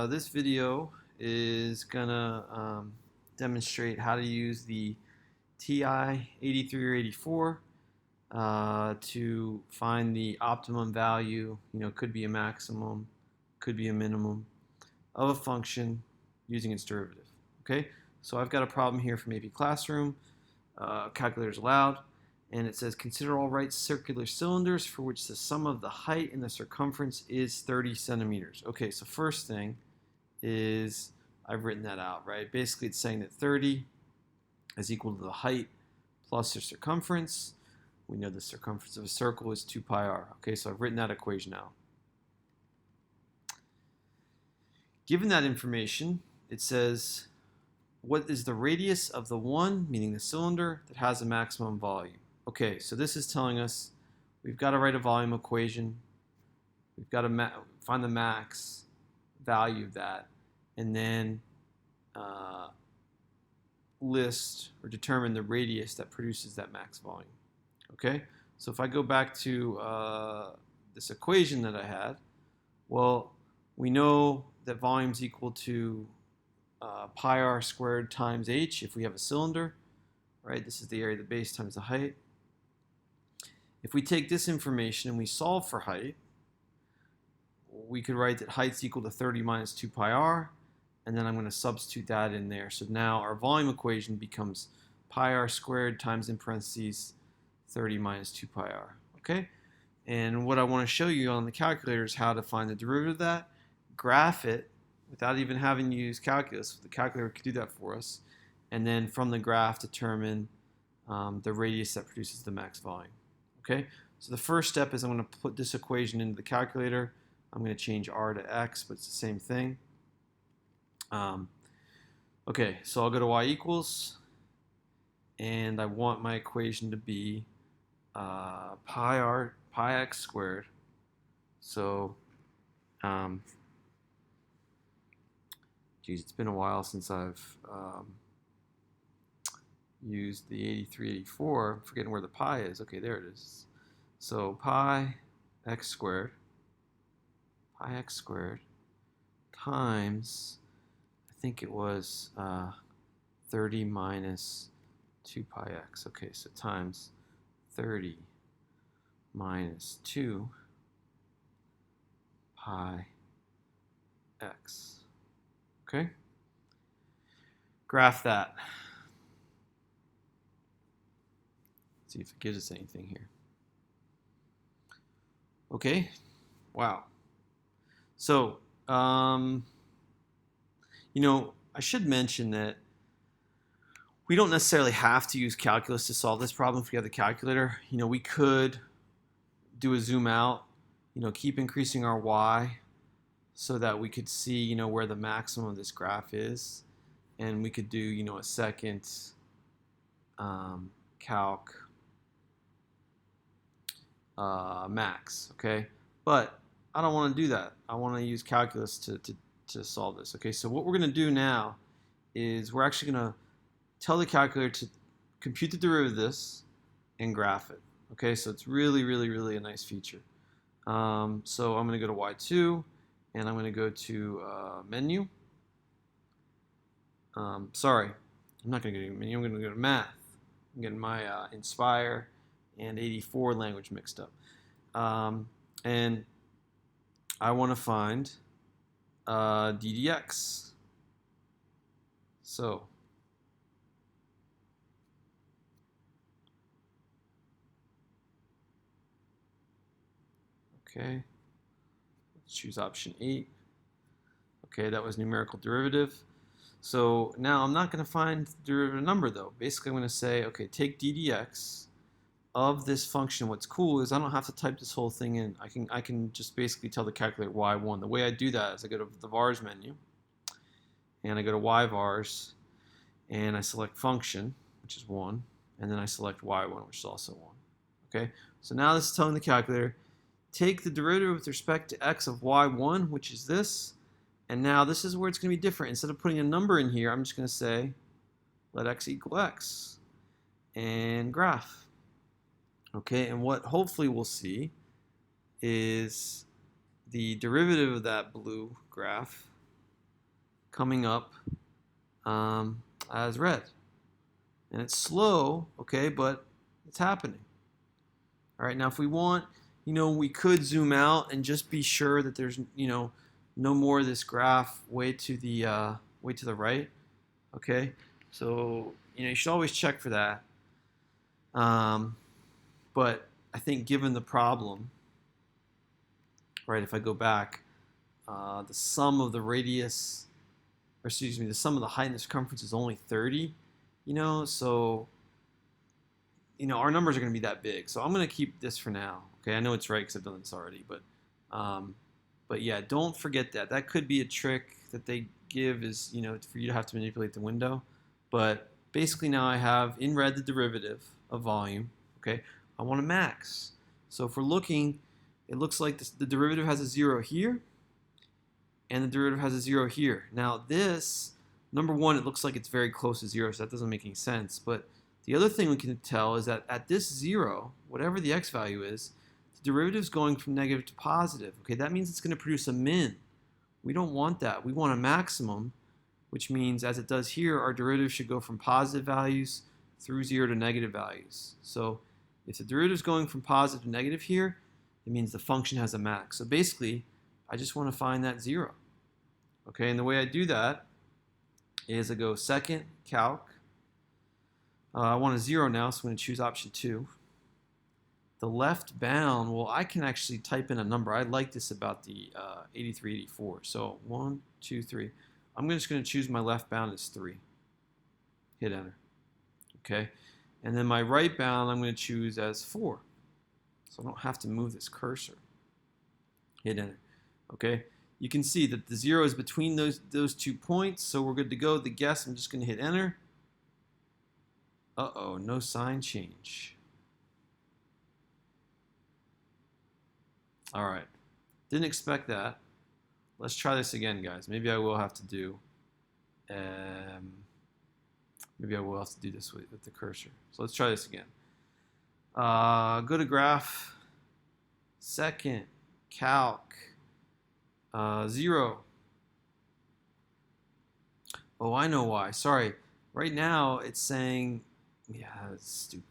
This video is gonna demonstrate how to use the TI-83 or 84 to find the optimum value. Could be a maximum, could be a minimum of a function using its derivative. Okay, so I've got a problem here from AP Classroom. Calculators allowed, and it says consider all right circular cylinders for which the sum of the height and the circumference is 30 centimeters. Okay, so first thing is I've written that out, right? Basically, it's saying that 30 is equal to the height plus the circumference. We know the circumference of a circle is 2 pi r. Okay, so I've written that equation out. Given that information, it says what is the radius of the one, meaning the cylinder, that has a maximum volume. Okay, so this is telling us we've got to write a volume equation. We've got to find the max value of that, and then list or determine the radius that produces that max volume. Okay, so if I go back to this equation that I had, well, we know that volume is equal to pi r squared times h if we have a cylinder, right? This is the area of the base times the height. If we take this information and we solve for height, we could write that height's equal to 30 minus 2 pi r, and then I'm going to substitute that in there. So now our volume equation becomes pi r squared times, in parentheses, 30 minus 2 pi r. Okay? And what I want to show you on the calculator is how to find the derivative of that, graph it without even having to use calculus. The calculator could do that for us. And then from the graph, determine the radius that produces the max volume. Okay? So the first step is I'm going to put this equation into the calculator. I'm going to change r to x, but it's the same thing. Okay, so I'll go to y equals, and I want my equation to be pi x squared. So, geez, it's been a while since I've used the 83, 84. I'm forgetting where the pi is. Okay, there it is. So pi x squared times, I think it was 30 minus 2 pi x. Okay, so times 30 minus 2 pi x. Okay? Graph that. See if it gives us anything here. Okay, wow. So, I should mention that we don't necessarily have to use calculus to solve this problem if we have the calculator. We could do a zoom out, keep increasing our y so that we could see, where the maximum of this graph is. And we could do, a second calc max, okay? But I don't want to do that. I want to use calculus to solve this. Okay, so what we're going to do now is we're actually going to tell the calculator to compute the derivative of this and graph it. Okay, so it's really, really, really a nice feature. So I'm going to go to Y2, and I'm going to go to menu. Sorry, I'm not going to go to menu. I'm going to go to math. I'm getting my Inspire and 84 language mixed up. And I want to find ddx. So okay, let's choose option 8. Okay, that was numerical derivative. So now I'm not going to find the derivative number though. Basically, I'm going to say, okay, take ddx of this function. What's cool is I don't have to type this whole thing in. I can just basically tell the calculator y1. The way I do that is I go to the vars menu, and I go to y vars, and I select function, which is 1, and then I select y1, which is also 1. Okay, so now this is telling the calculator, take the derivative with respect to x of y1, which is this, and now this is where it's going to be different. Instead of putting a number in here, I'm just going to say let x equal x, and graph. Okay, and what hopefully we'll see is the derivative of that blue graph coming up as red. And it's slow, okay, but it's happening. All right, now if we want, we could zoom out and just be sure that there's, no more of this graph way to the right, okay? So, you should always check for that. But I think given the problem, right, if I go back, the sum of the radius, or excuse me, the sum of the height and the circumference is only 30, so, our numbers are going to be that big. So I'm going to keep this for now. Okay, I know it's right because I've done this already, but yeah, don't forget that. That could be a trick that they give is, for you to have to manipulate the window. But basically now I have in red the derivative of volume. Okay, I want a max. So if we're looking, it looks like the derivative has a 0 here, and the derivative has a 0 here. Now this, number one, it looks like it's very close to 0, so that doesn't make any sense. But the other thing we can tell is that at this 0, whatever the x value is, the derivative is going from negative to positive. Okay, that means it's going to produce a min. We don't want that. We want a maximum, which means as it does here, our derivative should go from positive values through 0 to negative values. So if the derivative is going from positive to negative here, it means the function has a max. So basically, I just want to find that 0. Okay, and the way I do that is I go second, calc. I want a 0 now, so I'm going to choose option 2. The left bound, well, I can actually type in a number. I like this about the 83, 84. So 1, 2, 3. I'm just going to choose my left bound as 3. Hit enter. Okay, and then my right bound I'm going to choose as 4. So I don't have to move this cursor. Hit enter. Okay, you can see that the 0 is between those 2 points, so we're good to go. The guess, I'm just going to hit enter. Uh-oh, no sign change. All right, didn't expect that. Let's try this again, guys. Maybe I will have to do this with the cursor. So let's try this again. Go to graph, second, calc, 0. Oh, I know why. Sorry. Right now it's saying, yeah, that's stupid.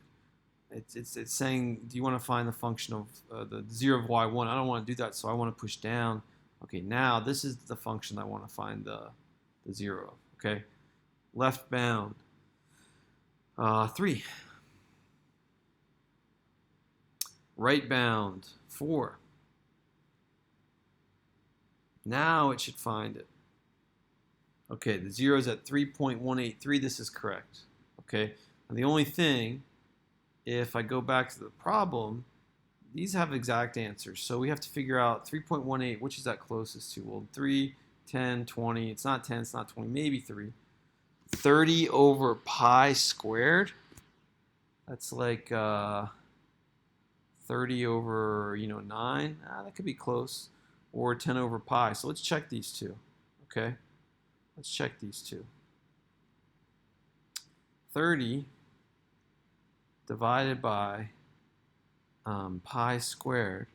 It's saying, do you want to find the function of the 0 of y1? I don't want to do that, so I want to push down. Okay, now this is the function I want to find the 0 of. Okay, left bound, 3. Right bound, 4. Now it should find it. Okay, the 0 is at 3.183. This is correct. Okay, and the only thing, if I go back to the problem, these have exact answers. So we have to figure out 3.18, which is that closest to? Well, 3, 10, 20. It's not 10, it's not 20, maybe 3. 30 over pi squared. That's like 30 over, 9. That could be close. Or 10 over pi. So let's check these two. Okay, let's check these two. 30 divided by pi squared.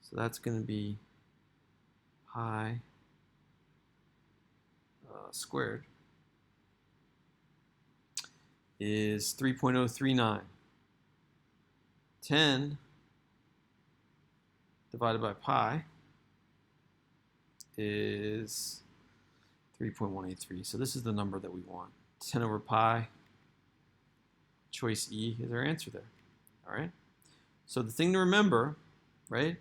So that's going to be pi squared is 3.039. 10 divided by pi is 3.183. So this is the number that we want. 10 over pi, choice E is our answer there. All right. So the thing to remember, right,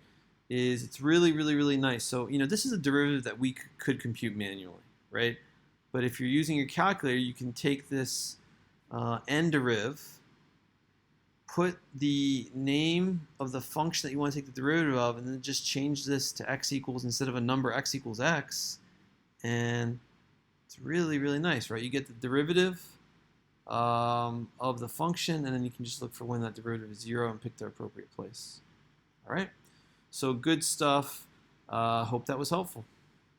is it's really, really, really nice. So, this is a derivative that we could compute manually, right? But if you're using your calculator, you can take this n deriv, put the name of the function that you want to take the derivative of, and then just change this to x equals, instead of a number, x equals x. And it's really, really nice, right? You get the derivative of the function, and then you can just look for when that derivative is 0 and pick the appropriate place. All right? So good stuff. Hope that was helpful.